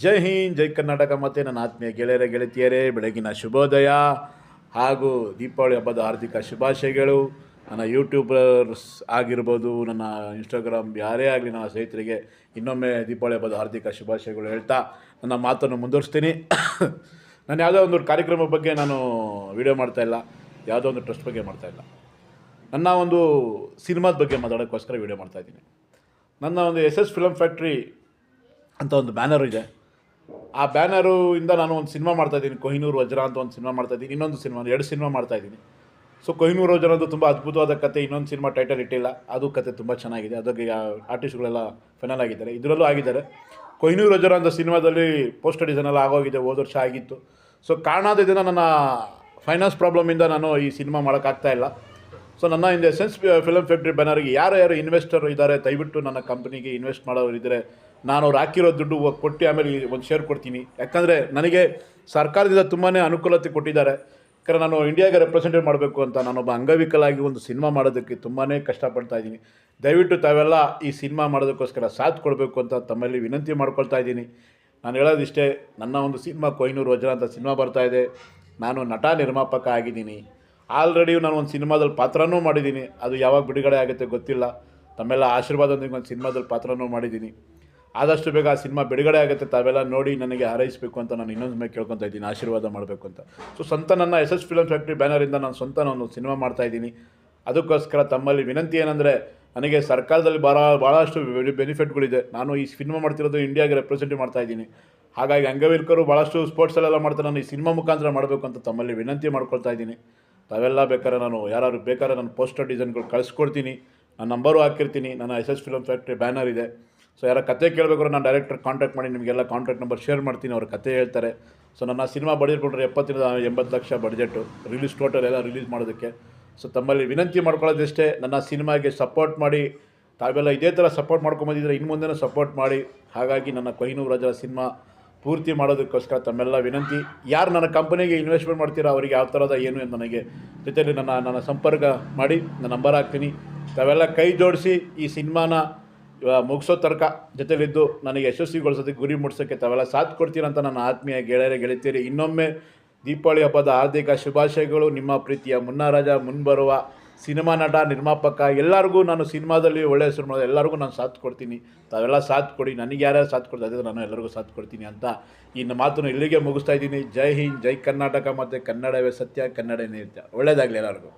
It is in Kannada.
ಜೈ ಹಿಂದ್, ಜೈ ಕರ್ನಾಟಕ ಮತ್ತು ನನ್ನ ಆತ್ಮೀಯ ಗೆಳೆಯರ ಗೆಳತಿಯರೇ, ಬೆಳಗಿನ ಶುಭೋದಯ ಹಾಗೂ ದೀಪಾವಳಿ ಹಬ್ಬದ ಹಾರ್ದಿಕ ಶುಭಾಶಯಗಳು. ನನ್ನ ಯೂಟ್ಯೂಬರ್ಸ್ ಆಗಿರ್ಬೋದು, ನನ್ನ ಇನ್ಸ್ಟಾಗ್ರಾಮ್ ಯಾರೇ ಆಗಲಿ, ನನ್ನ ಸ್ನೇಹಿತರಿಗೆ ಇನ್ನೊಮ್ಮೆ ದೀಪಾವಳಿ ಹಬ್ಬದ ಹಾರ್ದಿಕ ಶುಭಾಶಯಗಳು ಹೇಳ್ತಾ ನನ್ನ ಮಾತನ್ನು ಮುಂದುವರಿಸ್ತೀನಿ. ನಾನು ಯಾವುದೋ ಒಂದು ಕಾರ್ಯಕ್ರಮದ ಬಗ್ಗೆ ನಾನು ವಿಡಿಯೋ ಮಾಡ್ತಾಯಿಲ್ಲ, ಯಾವುದೋ ಒಂದು ಟ್ರಸ್ಟ್ ಬಗ್ಗೆ ಮಾಡ್ತಾಯಿಲ್ಲ. ನನ್ನ ಒಂದು ಸಿನಿಮಾದ ಬಗ್ಗೆ ಮಾತಾಡೋಕ್ಕೋಸ್ಕರ ವಿಡಿಯೋ ಮಾಡ್ತಾಯಿದ್ದೀನಿ. ನನ್ನ ಒಂದು SS ಫಿಲಮ್ ಫ್ಯಾಕ್ಟ್ರಿ ಅಂತ ಒಂದು ಬ್ಯಾನರ್ ಇದೆ. ಆ ಬ್ಯಾನರು ಇಂದ ನಾನು ಒಂದು ಸಿನಿಮಾ ಮಾಡ್ತಾಯಿದ್ದೀನಿ, ಕೊಹಿನೂರ್ ವಜ್ರ ಅಂತ ಒಂದು ಸಿನಿಮಾ ಮಾಡ್ತಾಯಿದ್ದೀನಿ. ಇನ್ನೊಂದು ಸಿನಿಮಾ, 2 ಸಿನಿಮಾ ಮಾಡ್ತಾಯಿದ್ದೀನಿ. ಸೊ ಕೊಹಿನೂರ್ ವಜ್ರ ಅದು ತುಂಬ ಅದ್ಭುತವಾದ ಕತೆ. ಇನ್ನೊಂದು ಸಿನಿಮಾ ಟೈಟಲ್ ಇಟ್ಟಿಲ್ಲ, ಅದು ಕತೆ ತುಂಬ ಚೆನ್ನಾಗಿದೆ. ಅದಕ್ಕೆ ಆರ್ಟಿಸ್ಟ್ಗಳೆಲ್ಲ ಫೈನಲ್ ಆಗಿದ್ದಾರೆ, ಇದರಲ್ಲೂ ಆಗಿದ್ದಾರೆ. ಕೊಹಿನೂರ್ ವಜ್ರ ಅಂತ ಸಿನಿಮಾದಲ್ಲಿ ಪೋಸ್ಟರ್ ಡಿಸೈನ್ ಎಲ್ಲ ಆಗೋಗಿದೆ, ಹೋದ ವರ್ಷ ಆಗಿತ್ತು. ಸೊ ಕಾರಣದ ಇದನ್ನು ನನ್ನ ಫೈನಾನ್ಸ್ ಪ್ರಾಬ್ಲಮಿಂದ ನಾನು ಈ ಸಿನಿಮಾ ಮಾಡೋಕ್ಕಾಗ್ತಾಯಿಲ್ಲ. ಸೊ ನನ್ನ ಇಂದ SS ಫಿಲಮ್ ಫ್ಯಾಕ್ಟ್ರಿ ಬ್ಯಾನರ್ಗೆ ಯಾರು ಇನ್ವೆಸ್ಟರ್ ಇದ್ದಾರೆ, ದಯವಿಟ್ಟು ನನ್ನ ಕಂಪ್ನಿಗೆ ಇನ್ವೆಸ್ಟ್ ಮಾಡೋರು ಇದ್ದರೆ ನಾನು ಅವ್ರು ಹಾಕಿರೋ ದುಡ್ಡು ಕೊಟ್ಟು ಆಮೇಲೆ ಒಂದು ಶೇರ್ ಕೊಡ್ತೀನಿ. ಯಾಕಂದರೆ ನನಗೆ ಸರ್ಕಾರದಿಂದ ತುಂಬಾ ಅನುಕೂಲತೆ ಕೊಟ್ಟಿದ್ದಾರೆ. ಯಾಕಂದರೆ ನಾನು ಇಂಡಿಯಾಗೆ ರೆಪ್ರೆಸೆಂಟೇಟ್ ಮಾಡಬೇಕು ಅಂತ ನಾನೊಬ್ಬ ಅಂಗವಿಕಲಾಗಿ ಒಂದು ಸಿನಿಮಾ ಮಾಡೋದಕ್ಕೆ ತುಂಬಾ ಕಷ್ಟಪಡ್ತಾ ಇದ್ದೀನಿ. ದಯವಿಟ್ಟು ತಾವೆಲ್ಲ ಈ ಸಿನಿಮಾ ಮಾಡೋದಕ್ಕೋಸ್ಕರ ಸಾಥ್ ಕೊಡಬೇಕು ಅಂತ ತಮ್ಮಲ್ಲಿ ವಿನಂತಿ ಮಾಡ್ಕೊಳ್ತಾ ಇದ್ದೀನಿ. ನಾನು ಹೇಳೋದಿಷ್ಟೇ, ನನ್ನ ಒಂದು ಸಿನಿಮಾ ಕೊಹಿನೂರ್ ವಜ್ರ ಅಂತ ಸಿನಿಮಾ ಬರ್ತಾಯಿದೆ. ನಾನು ನಟ ನಿರ್ಮಾಪಕ ಆಗಿದ್ದೀನಿ. ಆಲ್ರೆಡಿ ನಾನು ಒಂದು ಸಿನಿಮಾದಲ್ಲಿ ಪಾತ್ರನೂ ಮಾಡಿದ್ದೀನಿ. ಅದು ಯಾವಾಗ ಬಿಡುಗಡೆ ಆಗುತ್ತೆ ಗೊತ್ತಿಲ್ಲ. ತಮ್ಮೆಲ್ಲ ಆಶೀರ್ವಾದದೊಂದಿಗೆ ಒಂದು ಸಿನಿಮಾದಲ್ಲಿ ಪಾತ್ರನೂ ಮಾಡಿದ್ದೀನಿ. ಆದಷ್ಟು ಬೇಗ ಆ ಸಿನಿಮಾ ಬಿಡುಗಡೆ ಆಗುತ್ತೆ, ತಾವೆಲ್ಲ ನೋಡಿ ನನಗೆ ಹಾರೈಸಬೇಕು ಅಂತ ನಾನು ಇನ್ನೊಂದು ಮೇಲೆ ಕೇಳ್ಕೊತಾ ಇದ್ದೀನಿ, ಆಶೀರ್ವಾದ ಮಾಡಬೇಕು ಅಂತ. ಸೊ ನನ್ನ SS ಫಿಲಮ್ ಫ್ಯಾಕ್ಟ್ರಿ ಬ್ಯಾನರಿಂದ ನಾನು ನಾನು ಸಿನಿಮಾ ಮಾಡ್ತಾಯಿದ್ದೀನಿ. ಅದಕ್ಕೋಸ್ಕರ ತಮ್ಮಲ್ಲಿ ವಿನಂತಿ ಏನಂದರೆ, ನನಗೆ ಸರ್ಕಾರದಲ್ಲಿ ಭಾಳಷ್ಟು ಬೆನಿಫಿಟ್ಗಳಿದೆ. ನಾನು ಈ ಸಿನಿಮಾ ಮಾಡ್ತಿರೋದು ಇಂಡಿಯಾಗೆ ರೆಪ್ರೆಸೆಂಟ್ ಮಾಡ್ತಾಯಿದ್ದೀನಿ. ಹಾಗಾಗಿ ಅಂಗವಿಕಲರು ಭಾಳಷ್ಟು ಸ್ಪೋರ್ಟ್ಸಲ್ಲೆಲ್ಲ ಮಾಡ್ತಾರೆ, ನಾನು ಈ ಸಿನಿಮಾ ಮುಖಾಂತರ ಮಾಡಬೇಕು ಅಂತ ತಮ್ಮಲ್ಲಿ ವಿನಂತಿ ಮಾಡ್ಕೊಳ್ತಾ ಇದ್ದೀನಿ. ತಾವೆಲ್ಲ ಬೇಕಾದ್ರೆ ಯಾರು ಬೇಕಾದ್ರೆ ನಾನು ಪೋಸ್ಟರ್ ಡಿಸೈನ್ಗಳು ಕಳಿಸ್ಕೊಡ್ತೀನಿ, ನನ್ನ ನಂಬರು ಹಾಕಿರ್ತೀನಿ. ನನ್ನ SS ಫಿಲಮ್ ಫ್ಯಾಕ್ಟ್ರಿ ಬ್ಯಾನರ್ ಇದೆ. ಸೊ ಯಾರ ಕತೆ ಕೇಳಬೇಕಾದ್ರೆ ನಾನು ಡೈರೆಕ್ಟರ್ ಕಾಂಟ್ಯಾಕ್ಟ್ ಮಾಡಿ ನಿಮಗೆಲ್ಲ ಕಾಂಟ್ಯಾಕ್ಟ್ ನಂಬರ್ ಶೇರ್ ಮಾಡ್ತೀನಿ, ಅವ್ರ ಕತೆ ಹೇಳ್ತಾರೆ. ಸೊ ನನ್ನ ಸಿನಿಮಾ ಬಡ್ಜೆಟ್ ಕೊಟ್ಟರೆ 70-80 ಲಕ್ಷ ಬಡ್ಜೆಟು ಟೋಟಲ್ ಎಲ್ಲ ರಿಲೀಸ್ ಮಾಡೋದಕ್ಕೆ. ಸೊ ತಮ್ಮಲ್ಲಿ ವಿನಂತಿ ಮಾಡ್ಕೊಳ್ಳೋದಷ್ಟೇ, ನನ್ನ ಸಿನಿಮಾಗೆ ಸಪೋರ್ಟ್ ಮಾಡಿ. ತಾವೆಲ್ಲ ಇದೇ ಥರ ಸಪೋರ್ಟ್ ಮಾಡ್ಕೊಂಬಂದಿದ್ರೆ ಇನ್ನು ಮುಂದೆನೂ ಸಪೋರ್ಟ್ ಮಾಡಿ. ಹಾಗಾಗಿ ನನ್ನ ಕೊಹಿನೂರ್ ವಜ್ರ ಸಿನಿಮಾ ಪೂರ್ತಿ ಮಾಡೋದಕ್ಕೋಸ್ಕರ ತಮ್ಮೆಲ್ಲ ವಿನಂತಿ. ಯಾರು ನನ್ನ ಕಂಪನಿಗೆ ಇನ್ವೆಸ್ಟ್ಮೆಂಟ್ ಮಾಡ್ತೀರೋ ಅವರಿಗೆ ಯಾವ ಥರದ ಏನು ಅಂತ ನನಗೆ ಜೊತೆಯಲ್ಲಿ ನನ್ನ ಸಂಪರ್ಕ ಮಾಡಿ, ನನ್ನ ನಂಬರ್ ಹಾಕ್ತೀನಿ. ತಾವೆಲ್ಲ ಕೈ ಜೋಡಿಸಿ ಈ ಸಿನಿಮಾನ ಮುಗಿಸೋ ತನಕ ಜೊತೆಲಿದ್ದು ನನಗೆ ಯಶಸ್ವಿಗೊಳಿಸೋದಕ್ಕೆ, ಗುರಿ ಮುಟ್ಸೋಕ್ಕೆ ತಾವೆಲ್ಲ ಸಾಥ್ ಕೊಡ್ತೀರಂತ ನನ್ನ ಆತ್ಮೀಯ ಗೆಳತಿಯರಿ ಇನ್ನೊಮ್ಮೆ ದೀಪಾವಳಿ ಹಬ್ಬದ ಹಾರ್ದಿಕ ಶುಭಾಶಯಗಳು. ನಿಮ್ಮ ಪ್ರೀತಿಯ ಮುನ್ನಾರಾಜ, ಮುಂಬರುವ ಸಿನಿಮಾ ನಟ ನಿರ್ಮಾಪಕ ಎಲ್ಲರಿಗೂ ನಾನು ಸಿನಿಮಾದಲ್ಲಿ ಒಳ್ಳೆಯ ಹೆಸರು ಮಾಡೋದು ಎಲ್ಲರಿಗೂ ನಾನು ಸಾಥ್ ಕೊಡ್ತೀನಿ. ತಾವೆಲ್ಲ ಸಾಥ್ ಕೊಡಿ, ನನಗೆ ಯಾರ್ಯಾರು ಸಾಥ್ ಕೊಡ್ತಾ ಇದ್ದರೆ ನಾನು ಎಲ್ಲರಿಗೂ ಸಾಥ್ ಕೊಡ್ತೀನಿ ಅಂತ ಇನ್ನು ಮಾತನ್ನು ಇಲ್ಲಿಗೆ ಮುಗಿಸ್ತಾ ಇದ್ದೀನಿ. ಜೈ ಹಿಂದ್, ಜೈ ಕರ್ನಾಟಕ ಮತ್ತು ಕನ್ನಡವೇ ಸತ್ಯ, ಕನ್ನಡ ನಿತ್ಯ. ಒಳ್ಳೆಯದಾಗಲಿ ಎಲ್ಲರಿಗೂ.